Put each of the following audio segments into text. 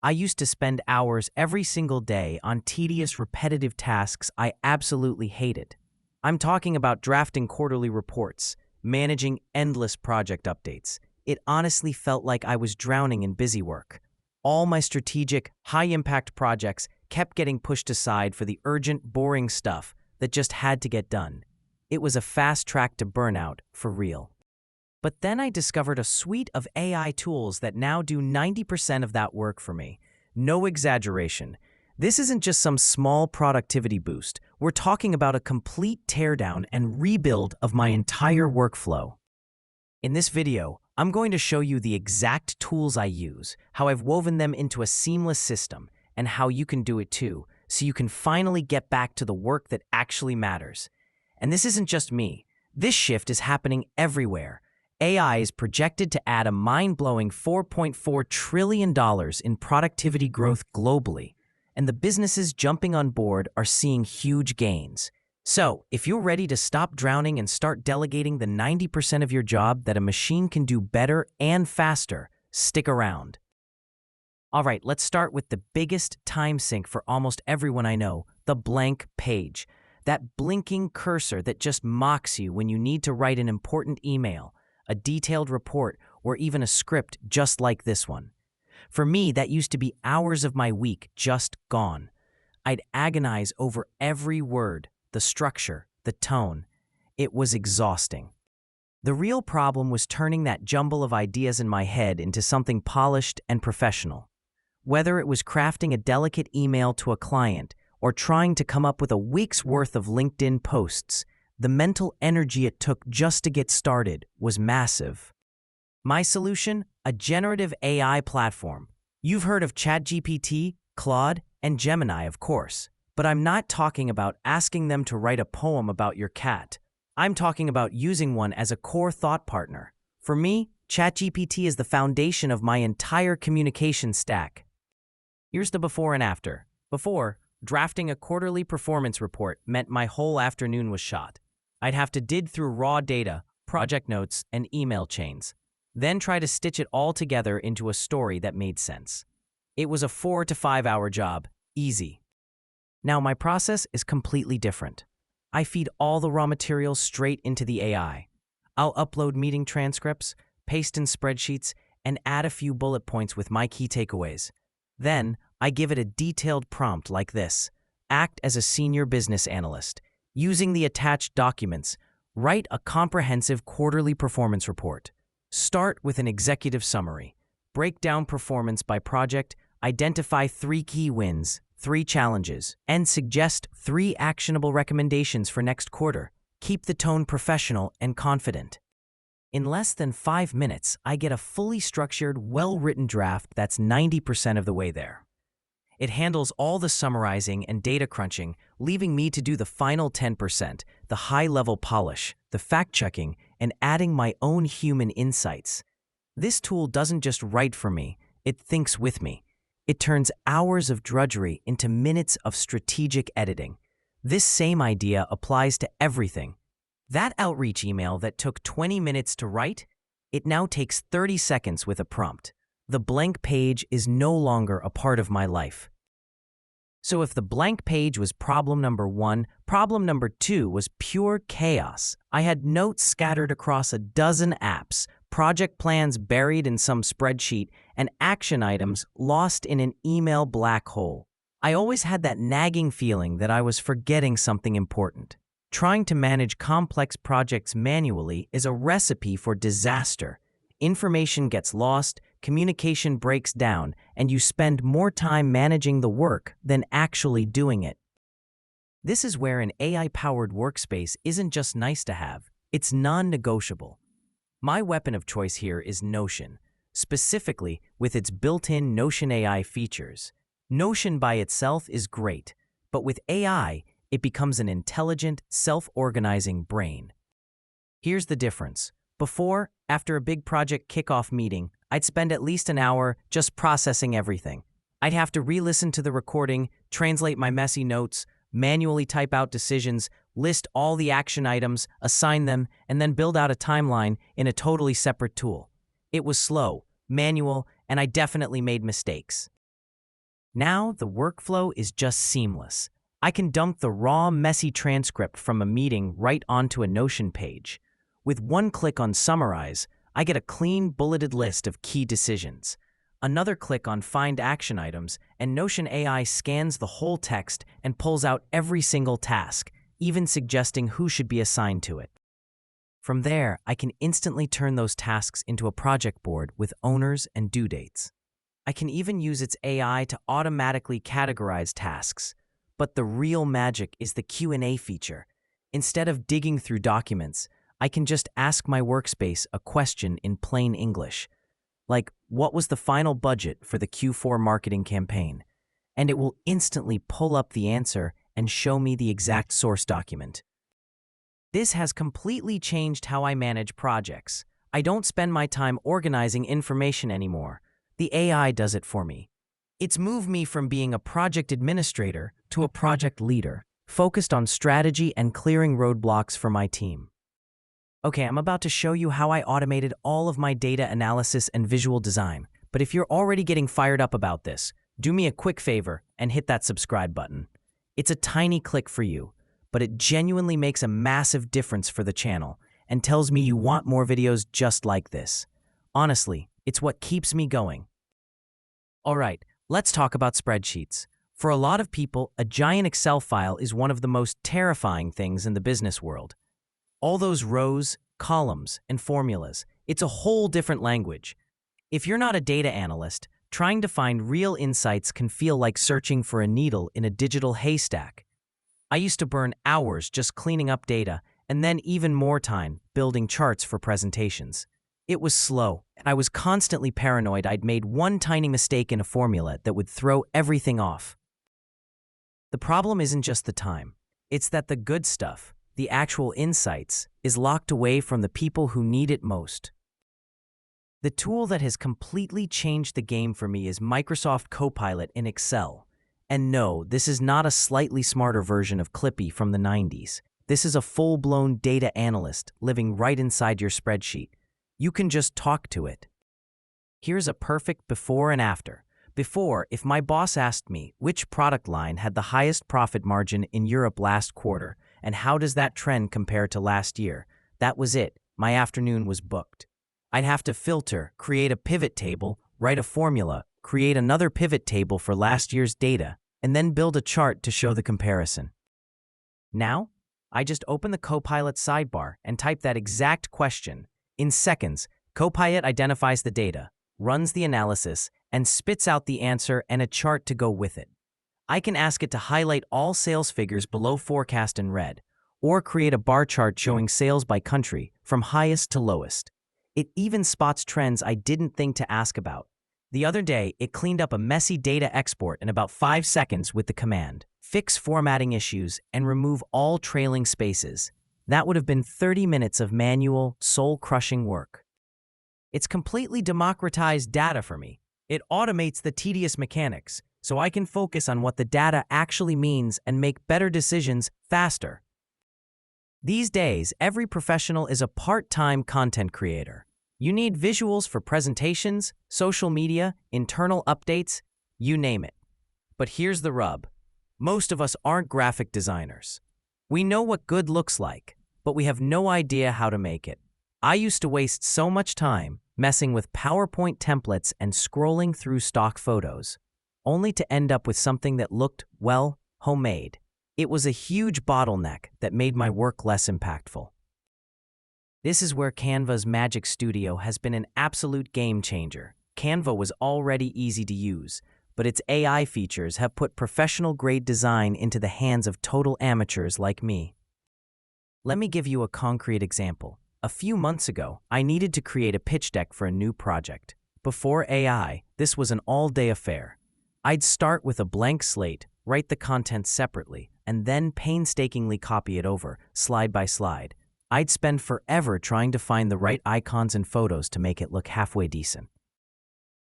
I used to spend hours every single day on tedious, repetitive tasks I absolutely hated. I'm talking about drafting quarterly reports, managing endless project updates. It honestly felt like I was drowning in busy work. All my strategic, high-impact projects kept getting pushed aside for the urgent, boring stuff that just had to get done. It was a fast track to burnout, for real. But then I discovered a suite of AI tools that now do 90% of that work for me. No exaggeration. This isn't just some small productivity boost. We're talking about a complete teardown and rebuild of my entire workflow. In this video, I'm going to show you the exact tools I use, how I've woven them into a seamless system, and how you can do it too, so you can finally get back to the work that actually matters. And this isn't just me. This shift is happening everywhere. AI is projected to add a mind-blowing $4.4 trillion in productivity growth globally, and the businesses jumping on board are seeing huge gains. So, if you're ready to stop drowning and start delegating the 90% of your job that a machine can do better and faster, stick around. All right, let's start with the biggest time sink for almost everyone I know, the blank page. That blinking cursor that just mocks you when you need to write an important email, a detailed report, or even a script just like this one. For me, that used to be hours of my week just gone. I'd agonize over every word, the structure, the tone. It was exhausting. The real problem was turning that jumble of ideas in my head into something polished and professional. Whether it was crafting a delicate email to a client or trying to come up with a week's worth of LinkedIn posts, the mental energy it took just to get started was massive. My solution? A generative AI platform. You've heard of ChatGPT, Claude, and Gemini, of course. But I'm not talking about asking them to write a poem about your cat. I'm talking about using one as a core thought partner. For me, ChatGPT is the foundation of my entire communication stack. Here's the before and after. Before, drafting a quarterly performance report meant my whole afternoon was shot. I'd have to dig through raw data, project notes, and email chains, then try to stitch it all together into a story that made sense. It was a 4 to 5 hour job, easy. Now my process is completely different. I feed all the raw materials straight into the AI. I'll upload meeting transcripts, paste in spreadsheets, and add a few bullet points with my key takeaways. Then, I give it a detailed prompt like this. Act as a senior business analyst. Using the attached documents, write a comprehensive quarterly performance report. Start with an executive summary. Break down performance by project, identify 3 key wins, 3 challenges, and suggest 3 actionable recommendations for next quarter. Keep the tone professional and confident. In less than 5 minutes, I get a fully structured, well-written draft that's 90% of the way there. It handles all the summarizing and data crunching, leaving me to do the final 10%, the high-level polish, the fact-checking, and adding my own human insights. This tool doesn't just write for me, it thinks with me. It turns hours of drudgery into minutes of strategic editing. This same idea applies to everything. That outreach email that took 20 minutes to write, it now takes 30 seconds with a prompt. The blank page is no longer a part of my life. So if the blank page was problem number 1, problem number 2 was pure chaos. I had notes scattered across a dozen apps, project plans buried in some spreadsheet, and action items lost in an email black hole. I always had that nagging feeling that I was forgetting something important. Trying to manage complex projects manually is a recipe for disaster. Information gets lost, communication breaks down, and you spend more time managing the work than actually doing it. This is where an AI-powered workspace isn't just nice to have, it's non-negotiable. My weapon of choice here is Notion, specifically with its built-in Notion AI features. Notion by itself is great, but with AI, it becomes an intelligent, self-organizing brain. Here's the difference. Before, after a big project kickoff meeting, I'd spend at least an hour just processing everything. I'd have to re-listen to the recording, translate my messy notes, manually type out decisions, list all the action items, assign them, and then build out a timeline in a totally separate tool. It was slow, manual, and I definitely made mistakes. Now, the workflow is just seamless. I can dump the raw, messy transcript from a meeting right onto a Notion page. With one click on Summarize, I get a clean, bulleted list of key decisions. Another click on Find Action Items, and Notion AI scans the whole text and pulls out every single task, even suggesting who should be assigned to it. From there, I can instantly turn those tasks into a project board with owners and due dates. I can even use its AI to automatically categorize tasks. But the real magic is the Q&A feature. Instead of digging through documents, I can just ask my workspace a question in plain English. Like, what was the final budget for the Q4 marketing campaign? And it will instantly pull up the answer and show me the exact source document. This has completely changed how I manage projects. I don't spend my time organizing information anymore. The AI does it for me. It's moved me from being a project administrator to a project leader, focused on strategy and clearing roadblocks for my team. Okay, I'm about to show you how I automated all of my data analysis and visual design. But if you're already getting fired up about this, do me a quick favor and hit that subscribe button. It's a tiny click for you, but it genuinely makes a massive difference for the channel and tells me you want more videos just like this. Honestly, it's what keeps me going. All right, let's talk about spreadsheets. For a lot of people, a giant Excel file is one of the most terrifying things in the business world. All those rows, columns, and formulas, it's a whole different language. If you're not a data analyst, trying to find real insights can feel like searching for a needle in a digital haystack. I used to burn hours just cleaning up data, and then even more time building charts for presentations. It was slow, and I was constantly paranoid I'd made one tiny mistake in a formula that would throw everything off. The problem isn't just the time. It's that the good stuff, the actual insights, is locked away from the people who need it most. The tool that has completely changed the game for me is Microsoft Copilot in Excel. And no, this is not a slightly smarter version of Clippy from the 90s. This is a full-blown data analyst living right inside your spreadsheet. You can just talk to it. Here's a perfect before and after. Before, if my boss asked me which product line had the highest profit margin in Europe last quarter, and how does that trend compare to last year, that was it. My afternoon was booked. I'd have to filter, create a pivot table, write a formula, create another pivot table for last year's data, and then build a chart to show the comparison. Now, I just open the Copilot sidebar and type that exact question. In seconds, Copilot identifies the data, runs the analysis, and spits out the answer and a chart to go with it. I can ask it to highlight all sales figures below forecast in red, or create a bar chart showing sales by country from highest to lowest. It even spots trends I didn't think to ask about. The other day, it cleaned up a messy data export in about 5 seconds with the command, fix formatting issues and remove all trailing spaces. That would have been 30 minutes of manual, soul-crushing work. It's completely democratized data for me. It automates the tedious mechanics, so I can focus on what the data actually means and make better decisions faster. These days, every professional is a part-time content creator. You need visuals for presentations, social media, internal updates, you name it. But here's the rub. Most of us aren't graphic designers. We know what good looks like, but we have no idea how to make it. I used to waste so much time messing with PowerPoint templates and scrolling through stock photos, only to end up with something that looked, well, homemade. It was a huge bottleneck that made my work less impactful. This is where Canva's Magic Studio has been an absolute game changer. Canva was already easy to use, but its AI features have put professional-grade design into the hands of total amateurs like me. Let me give you a concrete example. A few months ago, I needed to create a pitch deck for a new project. Before AI, this was an all-day affair. I'd start with a blank slate, write the content separately, and then painstakingly copy it over, slide by slide. I'd spend forever trying to find the right icons and photos to make it look halfway decent.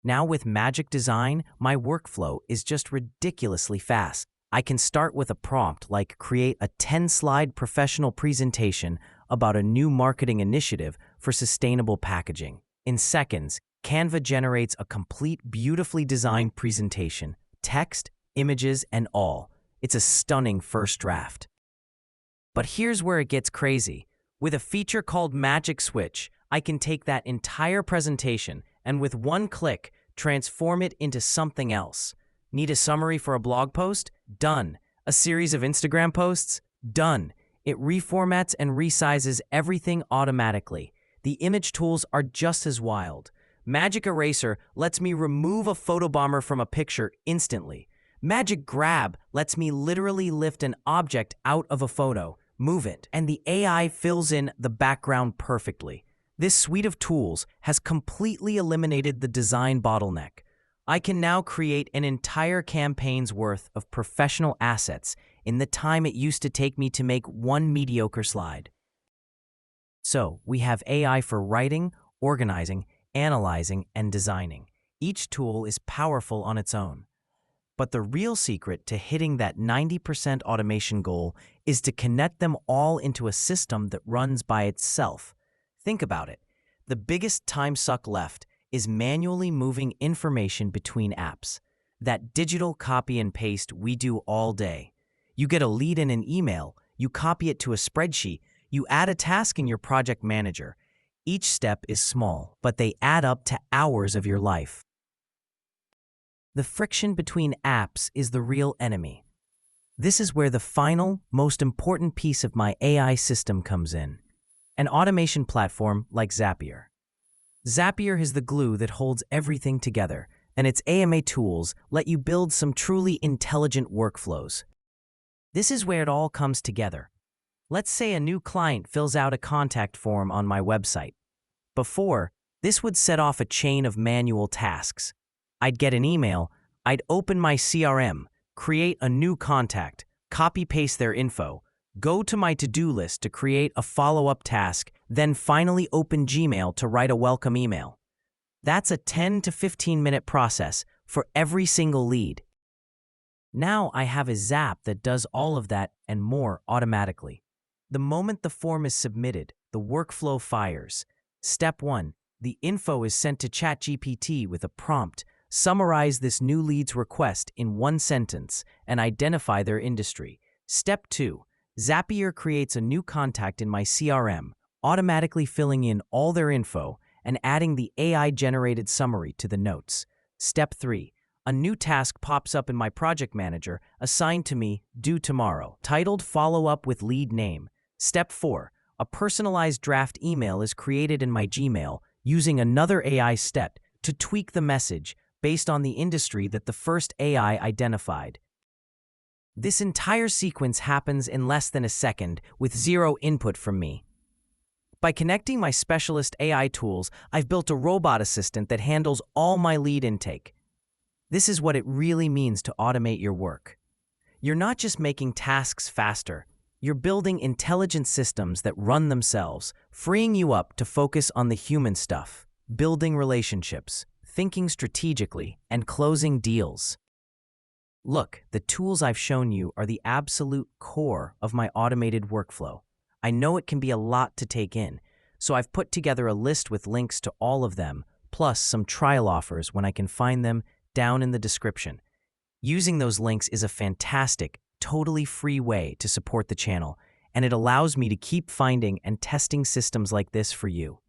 Now with Magic Design, my workflow is just ridiculously fast. I can start with a prompt like create a 10-slide professional presentation about a new marketing initiative for sustainable packaging. In seconds, Canva generates a complete, beautifully designed presentation, text, images, and all. It's a stunning first draft. But here's where it gets crazy. With a feature called Magic Switch, I can take that entire presentation and with one click, transform it into something else. Need a summary for a blog post? Done. A series of Instagram posts? Done. It reformats and resizes everything automatically. The image tools are just as wild. Magic Eraser lets me remove a photobomber from a picture instantly. Magic Grab lets me literally lift an object out of a photo, move it, and the AI fills in the background perfectly. This suite of tools has completely eliminated the design bottleneck. I can now create an entire campaign's worth of professional assets in the time it used to take me to make one mediocre slide. So, we have AI for writing, organizing, analyzing, and designing. Each tool is powerful on its own. But the real secret to hitting that 90% automation goal is to connect them all into a system that runs by itself. Think about it. The biggest time suck left is manually moving information between apps. That digital copy and paste we do all day. You get a lead in an email, you copy it to a spreadsheet, you add a task in your project manager. Each step is small, but they add up to hours of your life. The friction between apps is the real enemy. This is where the final, most important piece of my AI system comes in. An automation platform like Zapier. Zapier is the glue that holds everything together, and its AMA tools let you build some truly intelligent workflows. This is where it all comes together. Let's say a new client fills out a contact form on my website. Before, this would set off a chain of manual tasks. I'd get an email, I'd open my CRM, create a new contact, copy-paste their info, go to my to-do list to create a follow-up task, then finally open Gmail to write a welcome email. That's a 10 to 15-minute process for every single lead. Now I have a Zap that does all of that and more automatically. The moment the form is submitted, the workflow fires. Step 1. The info is sent to ChatGPT with a prompt. Summarize this new lead's request in one sentence and identify their industry. Step 2. Zapier creates a new contact in my CRM, automatically filling in all their info and adding the AI-generated summary to the notes. Step 3. A new task pops up in my project manager, assigned to me, due tomorrow, titled Follow Up with Lead Name. Step 4. A personalized draft email is created in my Gmail using another AI step to tweak the message based on the industry that the first AI identified. This entire sequence happens in less than a second with zero input from me. By connecting my specialist AI tools, I've built a robot assistant that handles all my lead intake. This is what it really means to automate your work. You're not just making tasks faster, you're building intelligent systems that run themselves, freeing you up to focus on the human stuff, building relationships, thinking strategically, and closing deals. Look, the tools I've shown you are the absolute core of my automated workflow. I know it can be a lot to take in, so I've put together a list with links to all of them, plus some trial offers when I can find them down in the description. Using those links is a fantastic, totally free way to support the channel, and it allows me to keep finding and testing systems like this for you.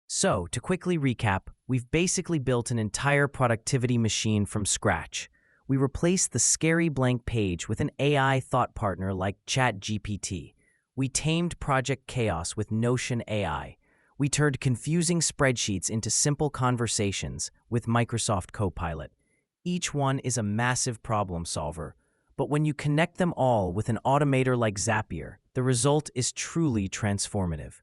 So, to quickly recap, we've basically built an entire productivity machine from scratch. We replaced the scary blank page with an AI thought partner like ChatGPT. We tamed project chaos with Notion AI. We turned confusing spreadsheets into simple conversations with Microsoft Copilot. Each one is a massive problem solver, but when you connect them all with an automator like Zapier, the result is truly transformative.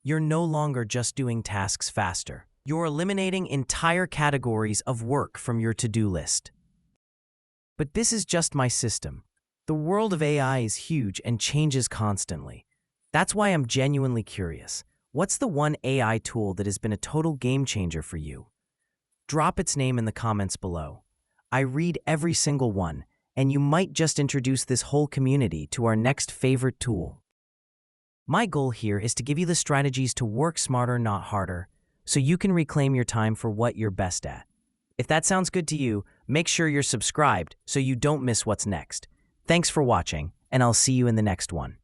You're no longer just doing tasks faster. You're eliminating entire categories of work from your to-do list. But this is just my system. The world of AI is huge and changes constantly. That's why I'm genuinely curious. What's the one AI tool that has been a total game changer for you? Drop its name in the comments below. I read every single one, and you might just introduce this whole community to our next favorite tool. My goal here is to give you the strategies to work smarter, not harder, so you can reclaim your time for what you're best at. If that sounds good to you, make sure you're subscribed so you don't miss what's next. Thanks for watching, and I'll see you in the next one.